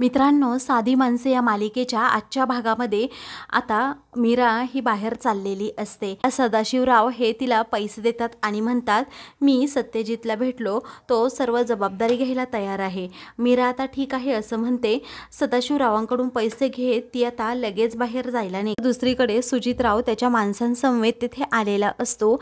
मित्रांनो, साधी माणसे या मालिकेच्या आजच्या भागामध्ये आता मीरा ही बाहेर चाललेली असते। सदाशिवराव हे तिला पैसे देतात आणि म्हणतात, मी सत्यजितला भेटलो, तो सर्व जबाबदारी घ्यायला तयार आहे। मीरा आता ठीक आहे असं म्हणते। सदाशिवरावांकडून पैसे घेत ती आता लगेच बाहेर जायला निघते। दुसरीकडे सुजितराव त्याच्या माणसांसमवेत तिथे आलेला असतो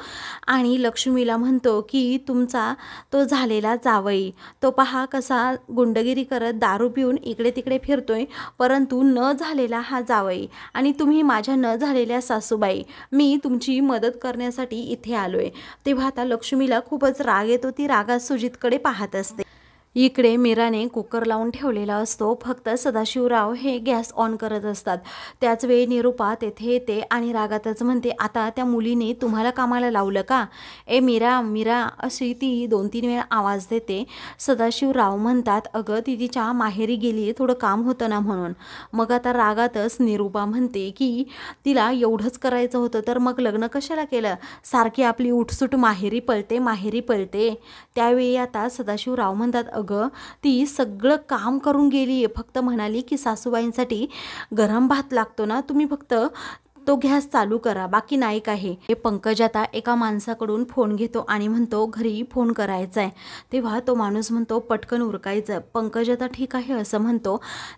आणि लक्ष्मीला म्हणतो की तुमचा तो झालेला जावई, तो पहा कसा गुंडगिरी करत दारू पिऊन इकडे तिकडे फिरतोय, परंतु न झालेला हा जावई आणि तुम्ही माझ्या न झालेल्या सासूबाई, मी तुमची मदत करण्यासाठी इथे आलोय। तेव्हा आता लक्ष्मीला खूपच राग येतो, ती रागात सुजितकडे पाहत असते। इकडे मीराने कुकर लावून ठेवलेला असतो, फक्त सदाशिवराव हे गॅस ऑन करत असतात। त्याच वेळी निरूपा तेथे येते आणि रागातच म्हणते, आता त्या मुलीने तुम्हाला कामाला लावलं का? ए मीरा मीरा अशी ती 2-3 वेळा आवाज देते। सदाशिवराव म्हणतात, अगं ती तिच्या माहेरी गेली, थोडं काम होतं ना म्हणून। मग आता रागातच निरूपा म्हणते की तिला एवढंच करायचं होतं तर मग लग्न कशाला केलं, सारखी आपली उठसूट माहेरी पळते माहेरी पळते। त्यावेळी आता सदाशिवराव म्हणतात, अगं ती सगळं काम करून गेली, फक्त म्हणाली की सासूबाईंसाठी गरम भात लागतो ना, तुम्ही फक्त तो गॅस चालू करा, बाकी नाही काही। हे पंकज आता एका माणसाकडून फोन घेतो आणि म्हणतो घरी फोन करायचा आहे। तेव्हा तो माणूस म्हणतो पटकन उरकायचं। पंकज आता ठीक आहे असं म्हणतो,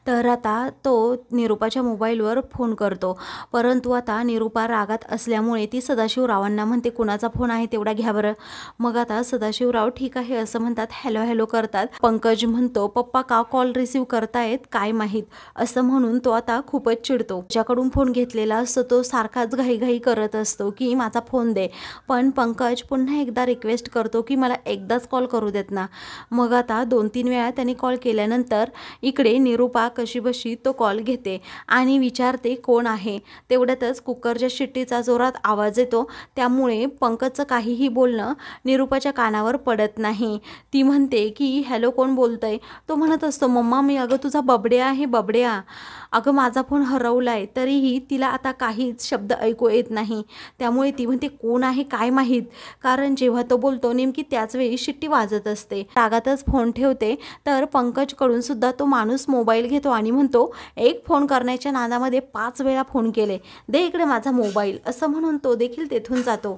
तर आता तो निरूपाच्या मोबाईलवर फोन करतो, परंतु आता निरूपा रागात असल्यामुळे ती सदाशिवरावांना म्हणते कुणाचा फोन आहे तेवढा घ्या बरं। मग आता सदाशिवराव ठीक आहे असं म्हणतात, हॅलो हॅलो करतात। पंकज म्हणतो पप्पा का कॉल रिसीव करतायत काय माहीत, असं म्हणून तो आता खूपच चिडतो। ज्याकडून फोन घेतलेला असतो तो सारखाच घाईघाई करत असतो की माझा फोन दे, पण पंकज पुन्हा एकदा रिक्वेस्ट करतो की मला एकदाच कॉल करू देत ना। मग आता 2-3 वेळा त्यांनी कॉल केल्यानंतर इकडे निरूपा कशीबशी तो कॉल घेते आणि विचारते कोण आहे। तेवढ्यातच कुकरच्या शिट्टीचा जोरात आवाज येतो, त्यामुळे पंकजचं काहीही बोलणं निरूपाच्या कानावर पडत नाही। ती म्हणते की हॅलो कोण बोलतंय? तो म्हणत असतो मम्मा मी, अगं तुझा बबड्या आहे बबड्या, अगं माझा फोन हरवलाय। तरीही तिला आता काहीच शब्द ऐकू येत नाही, त्यामुळे ती म्हणते कोण आहे काय माहीत, कारण जेव्हा तो बोलतो नेमकी त्याच वेळी शिट्टी वाजत असते। रागातच फोन ठेवते, तर पंकजकडून सुद्धा तो माणूस मोबाईल घेतो आणि म्हणतो एक फोन करण्याच्या नादामध्ये 5 वेळा फोन केले, दे इकडे माझा मोबाईल, असं म्हणून तो देखील तेथून जातो।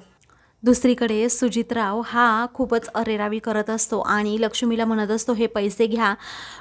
दुसरीकडे सुजितराव हा खूपच अरेरावी करत असतो आणि लक्ष्मीला म्हणत असतो हे पैसे घ्या,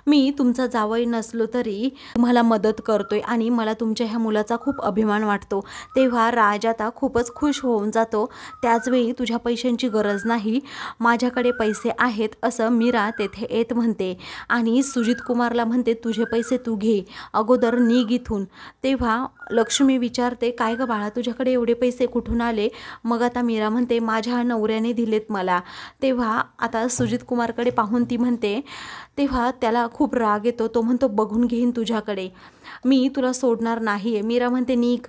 मी तुमचा जावई नसलो तरी तुम्हाला मदत करतोय आणि मला तुमच्या ह्या मुलाचा खूप अभिमान वाटतो। तेव्हा राज आता खूपच खुश होऊन जातो। त्याचवेळी तुझ्या पैशांची गरज नाही, माझ्याकडे पैसे आहेत असं मीरा तेथे येत म्हणते आणि सुजित कुमारला म्हणते तुझे पैसे तू घे, अगोदर निघ इथून। तेव्हा लक्ष्मी विचारते काय ग बाळा, तुझ्याकडे एवढे पैसे कुठून आले? मग आता मीरा म्हणते माझ्या नवऱ्याने दिलेत मला। तेव्हा आता सुजित कुमारकडे पाहून ती म्हणते, तेव्हा त्याला खूप राग येतो, तो म्हणतो बघून घेईन तुझ्याकडे, मी तुला सोडणार नाहीये। मीरा म्हणते निघ।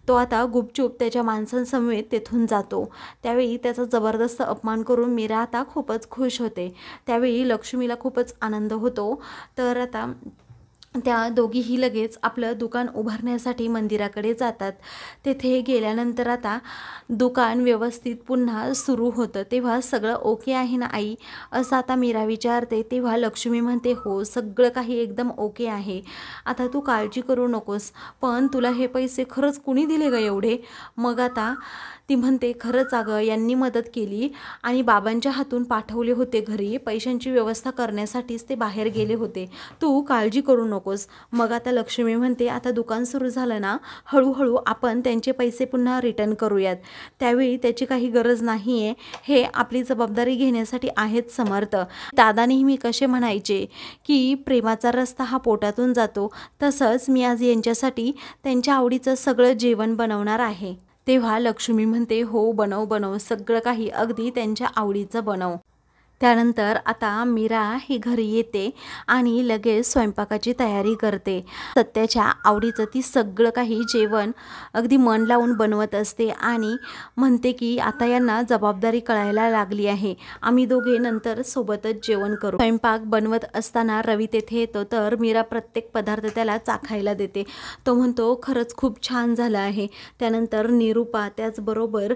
तो आता गुपचूप त्याच्या माणसांसमवेत तेथून जातो। त्यावेळी त्याचा जबरदस्त अपमान करून मीरा आता खूपच खुश होते। त्यावेळी लक्ष्मीला खूपच आनंद होतो। तर आता त्या दोघीही लगेच आपलं दुकान उभारण्यासाठी मंदिराकडे जातात। तेथे गेल्यानंतर आता दुकान व्यवस्थित पुन्हा सुरू होतं। तेव्हा सगळं ओके आहे ना आई, असं आता मीरा विचारते। तेव्हा लक्ष्मी म्हणते हो सगळं काही एकदम ओके आहे, आता तू काळजी करू नकोस, पण तुला हे पैसे खरंच कुणी दिले ग एवढे? मग आता ती म्हणते खरंच अगं यांनी मदत केली आणि बाबांच्या हातून पाठवले होते घरी, पैशांची व्यवस्था करण्यासाठीच ते बाहेर गेले होते, तू काळजी करू नकोस। मग आता लक्ष्मी म्हणते आता दुकान सुरू झालं ना, हळूहळू आपण त्यांचे पैसे पुन्हा रिटर्न करूयात, त्यावेळी त्याची काही गरज नाही आहे, हे आपली जबाबदारी घेण्यासाठी आहेत समर्थ। दादा नेहमी कसे म्हणायचे की प्रेमाचा रस्ता हा पोटातून जातो, तसंच मी आज यांच्यासाठी त्यांच्या आवडीचं सगळं जेवण बनवणार आहे। तेव्हा लक्ष्मी म्हणते हो बनव बनव, सगळं काही अगदी त्यांच्या आवडीचं बनव। त्यानंतर आता मीरा ही घरी येते आणि लगेच स्वयंपाकाची तयारी करते। सत्याच्या आवडीचं ती सगळं काही जेवण अगदी मन लावून बनवत असते आणि म्हणते की आता यांना जबाबदारी कळायला लागली आहे, आम्ही दोघे नंतर सोबतच जेवण करू। स्वयंपाक बनवत असताना रवी तेथे येतो, तर मीरा प्रत्येक पदार्थ त्याला चाखायला देते। तो म्हणतो खरंच खूप छान झालं आहे। त्यानंतर निरूपा त्याचबरोबर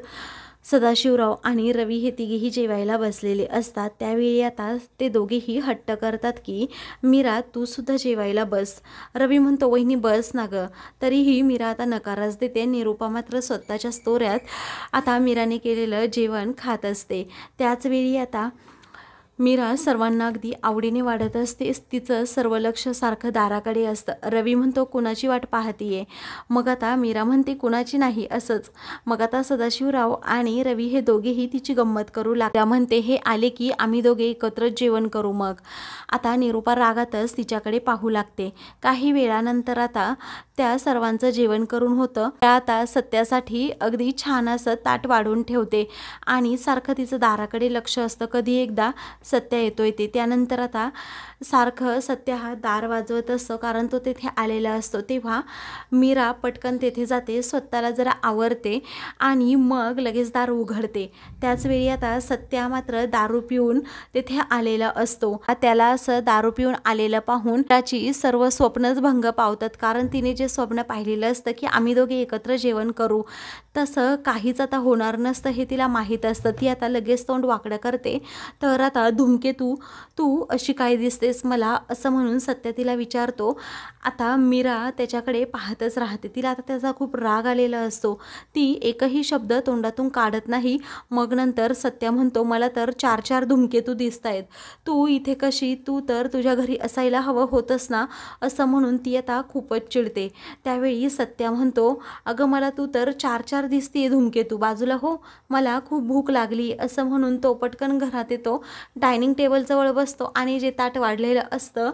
सदाशिवराव आणि रवी हे तिघेही जेवायला बसलेले असतात. त्यावेळी आता ते दोघेही हट्ट करतात की मीरा तू सुद्धा जेवायला बस. रवी म्हणतो वहिनी बस ना गं. तरीही मीरा आता नकारच देते. निरूपा मात्र स्वतःच्या तोऱ्यात आता मीराने केलेलं जेवण खात असते. त्याचवेळी आता मीरा सर्वांना अगदी आवडीने वाढत असते. तिचं सर्व लक्ष सारखं दाराकडे असतं. रवी म्हणतो कुणाची वाट पाहतीये. मग आता मीरा म्हणते कुणाची नाही असंच. मग आता सदाशिवराव आणि रवी हे दोघेही तिची गंमत करू लागल्या. म्हणते हे आले की आम्ही दोघे एकत्र जेवण करू. मग आता निरूपा रागातच तिच्याकडे पाहू लागते. काही वेळानंतर आता त्या सर्वांचं जेवण करून होतं. त्या आता सत्यासाठी अगदी छान असं ताट वाढून ठेवते आणि सारखं तिचं दाराकडे लक्ष असतं. कधी एकदा सत्या येतोय ते. त्यानंतर आता सारखं सत्या हा दार वाजवत असतो कारण तो तेथे आलेला असतो. तेव्हा मीरा पटकन तेथे जाते, स्वतःला जरा आवरते आणि मग लगेच दार उघडते. त्याचवेळी आता सत्या मात्र दारू पिऊन तेथे आलेला असतो. त्याला असं दारू पिऊन आलेलं पाहून त्याची सर्व स्वप्नच भंग पावतात. कारण तिने जे स्वप्न पाहिलेलं असतं की आम्ही दोघे एकत्र जेवण करू, तसं काहीच आता होणार नसतं हे तिला माहीत असतं. ती आता लगेच तोंड वाकडं करते. तर आता धूमकेतू तू अशी काय दिसतेस मला, असं म्हणून सत्या तिला विचारतो. आता मीरा त्याच्याकडे पाहतच राहते. तिला आता त्याचा खूप राग आलेला असतो. ती एकही शब्द तोंडातून काढत नाही. मग नंतर सत्या म्हणतो मला तर 4-4 धूमकेतू दिसत आहेत. तू इथे कशी, तू तर तुझ्या घरी असायला हवं होतंस ना, असं म्हणून ती आता खूपच चिडते. त्यावेळी सत्या म्हणतो अगं मला तू तर 4-4 दिसतीये धूमकेतू, बाजूला हो, मला खूप भूक लागली. असं म्हणून तो पटकन घरात येतो, डायनिंग टेबलजवळ बसतो आणि जे ताट वाढलेलं असतं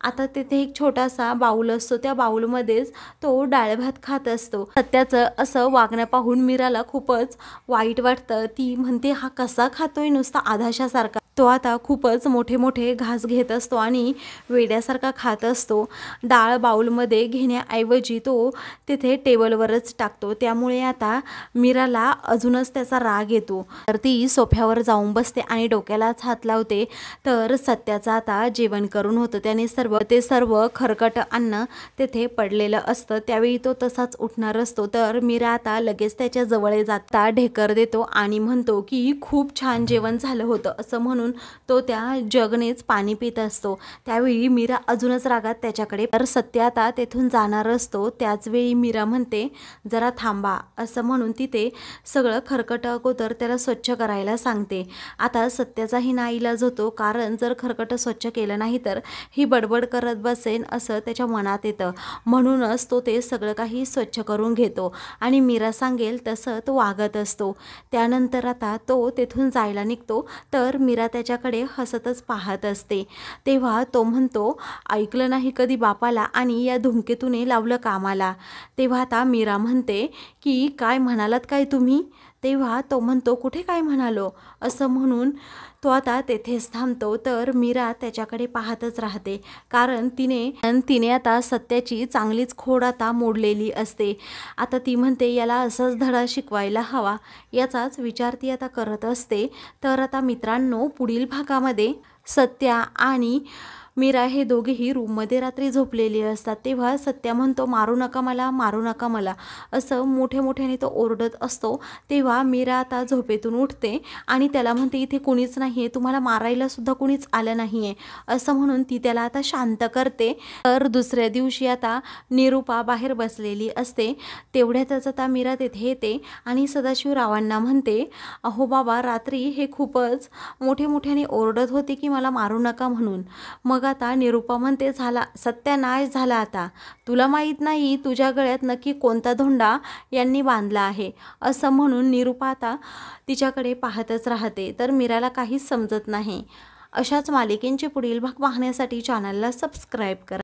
आता तेथे एक छोटासा बाऊल असतो. त्या बाऊलमध्येच तो डाळ भात खात असतो. सत्याचं असं वागणं पाहून मीराला खूपच वाईट वाटतं. ती म्हणते हा कसा खातोय नुसता आधाशासारखा. तो आता खूपच मोठे मोठे घास घेत असतो आणि वेड्यासारखा खात असतो. डाळ बाऊलमध्ये घेण्याऐवजी तो तिथे टेबलवरच टाकतो. त्यामुळे आता मीराला अजूनच त्याचा राग येतो. तर ती सोफ्यावर जाऊन बसते आणि डोक्यालाच हात लावते. तर सत्याचं आता जेवण करून होतं. त्याने ते सर्व खरकट अन्न तेथे पडलेलं असतं. त्यावेळी तो तसाच उठणार असतो. तर मीरा आता लगेच त्याच्या जवळ जाता ढेकर देतो आणि म्हणतो की खूप छान जेवण झालं होतं, असं म्हणून तो त्या जगनेच पाणी पित असतो. त्यावेळी मीरा अजूनच रागात त्याच्याकडे. तर सत्य आता तेथून जाणार असतो. त्याचवेळी मीरा म्हणते जरा थांबा, असं म्हणून तिथे सगळं खरकट अगोदर त्याला स्वच्छ करायला सांगते. आता सत्याचाही नाईलाज होतो कारण जर खरकट स्वच्छ केलं नाही तर ही बडबड करत बसेन असं त्याच्या मनात येतं. म्हणूनच तो ते सगळं काही स्वच्छ करून घेतो आणि मीरा सांगेल तसं तो वागत असतो. त्यानंतर आता तो तेथून जायला निघतो. तर मीरा त्याच्याकडे हसतच पाहत असते. तेव्हा तो म्हणतो ऐकलं नाही कधी बापाला आणि या धूमकेतूने लावलं कामाला. तेव्हा आता मीरा म्हणते की काय म्हणालात काय तुम्ही. तेव्हा तो म्हणतो कुठे काय म्हणालो, असं म्हणून तो आता तेथेच थांबतो. तर मीरा त्याच्याकडे पाहतच राहते कारण तिने आता सत्याची चांगलीच खोड आता मोडलेली असते. आता ती म्हणते याला असाच धडा शिकवायला हवा, याचाच विचार ती आता करत असते. तर आता मित्रांनो पुढील भागामध्ये सत्या आणि मीरा हे दोघेही रूममध्ये रात्री झोपलेले असतात. तेव्हा सत्या म्हणतो मारू नका मला, मारू नका मला, असं मोठ्याने तो ओरडत असतो. तेव्हा मीरा आता झोपेतून उठते आणि त्याला म्हणते इथे कुणीच नाही आहे, तुम्हाला मारायला सुद्धा कुणीच आलं नाही आहे, असं म्हणून ती त्याला आता शांत करते. तर दुसऱ्या दिवशी आता निरूपा बाहेर बसलेली असते. तेवढ्यातच आता मीरा तेथे येते आणि सदाशिवरावांना म्हणते अहो बाबा रात्री हे खूपच मोठ्याने ओरडत होते की मला मारू नका म्हणून. मग आता निरूपा म्हणते झाला सत्यानाश झाला, आता तुला माहीत नाही तुझ्या गळ्यात नक्की कोणता धोंडा यांनी बांधला आहे, असं म्हणून निरूपा आता तिच्याकडे पाहतच राहते. तर मीराला काहीच समजत नाही. अशाच मालिकेंचे पुढील भाग पाहण्यासाठी चॅनलला सबस्क्राईब करा.